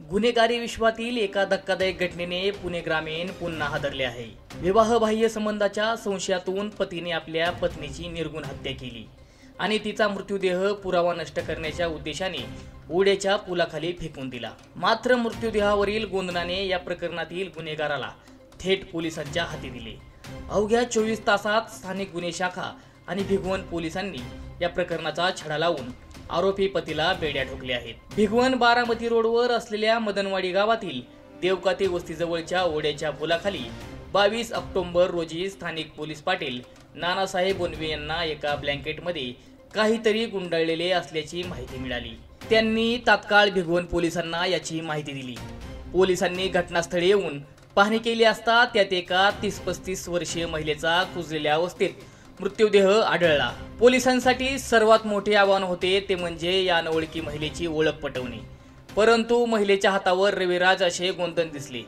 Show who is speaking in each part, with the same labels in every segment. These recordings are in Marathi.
Speaker 1: गुन्हेगारी विश्वातील एका धक्कादायक घटनेने पुणे ग्रामीण पुन्हा हादरले आहे। विवाहबाह्य संबंधाच्या संशयातून पतीने आपल्या पत्नीची निर्गुण हत्या केली आणि तिचा मृत्यूदेह पुरावा नष्ट करण्याच्या उद्देशाने ओढ्याच्या पुलाखाली फेकून दिला। मात्र मृत्यूदेहावरील गोंधनाने या प्रकरणातील गुन्हेगाराला थेट पोलिसांच्या हाती दिले। अवघ्या 24 तासात स्थानिक गुन्हे शाखा आणि भिगवण पोलिसांनी या प्रकरणाचा छडा लावून आरोपी पतीला बेड्या ठोकल्या आहेत। भिगवण बारामती रोडवर असलेल्या मदनवाडी गावातील देवकाते वस्तीजवळच्या ओढ्याच्या पुलाखाली 22 ऑक्टोबर रोजी स्थानिक पोलीस पाटील नानासाहेब बोनवे यांना एका ब्लँकेटमध्ये काहीतरी गुंडाळलेले असल्याची माहिती मिळाली। त्यांनी तात्काळ भिगवण पोलिसांना याची माहिती दिली। पोलिसांनी घटनास्थळी येऊन पाहणी केली असता त्यात एका 30-35 वर्षीय महिलेचा कुजलेल्या अवस्थेत मृत्यूदेह आढळला। पोलिसांसाठी सर्वात मोठे आव्हान होते ते म्हणजे या अनोळखी महिलेची ओळख पटवणे, परंतु महिलेच्या हातावर रविराज असे गोंधन दिसले।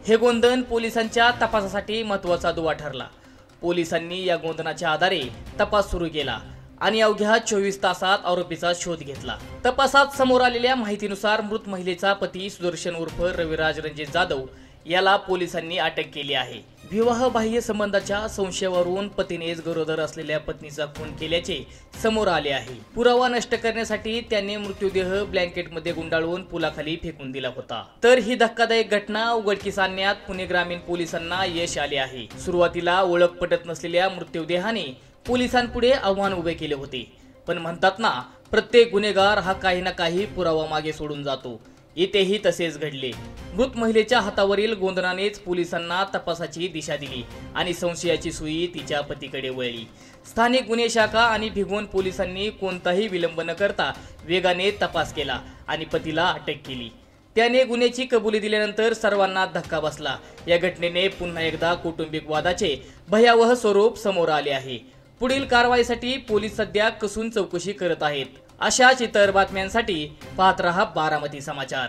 Speaker 1: हे गोंधन पोलिसांच्या तपासासाठी महत्त्वाचा दुवा ठरला। पोलिसांनी या गोंधनाच्या आधारे तपास सुरू केला आणि अवघ्या 24 तासात आरोपीचा शोध घेतला। तपासात समोर आलेल्या माहितीनुसार मृत महिलेचा पती सुदर्शन उर्फ रविराज रणजित जाधव याला पोलिसांनी अटक केली आहे। विवाहबाह्य संबंधाच्या संशयावरून पतीनेच गरोदर असलेल्या पत्नीचा खून केल्याचे समोर आले आहे। पुरावा नष्ट करण्यासाठी त्याने मृत्यूदेह ब्लँकेटमध्ये गुंडाळून पुलाखाली फेकून दिला होता। तर ही धक्कादायक घटना उघडकीस आणण्यात पुणे ग्रामीण पोलिसांना यश आले आहे। सुरुवातीला ओळख पटत नसलेल्या मृत्यूदेहाने पोलिसांपुढे आव्हान उभे केले होते, पण म्हणतात ना, प्रत्येक गुन्हेगार हा काही ना काही पुरावा मागे सोडून जातो। इथेही तसेच घडले। मृत महिलेच्या हातावरील गोंधनानेच पोलिसांना तपासाची दिशा दिली आणि संशयाची सुई तिच्या पतीकडे वळली। स्थानिक गुन्हे शाखा आणि भिगवण पोलिसांनी कोणताही विलंब न करता वेगाने तपास केला आणि पतीला अटक केली। त्याने गुन्ह्याची कबुली दिल्यानंतर सर्वांना धक्का बसला। या घटनेने पुन्हा एकदा कौटुंबिक वादाचे भयावह स्वरूप समोर आले आहे। पुढील कारवाईसाठी पोलीस सध्या कसून चौकशी करत आहेत। अशाच इतर बातम्यांसाठी पाहत रहा बारामती समाचार।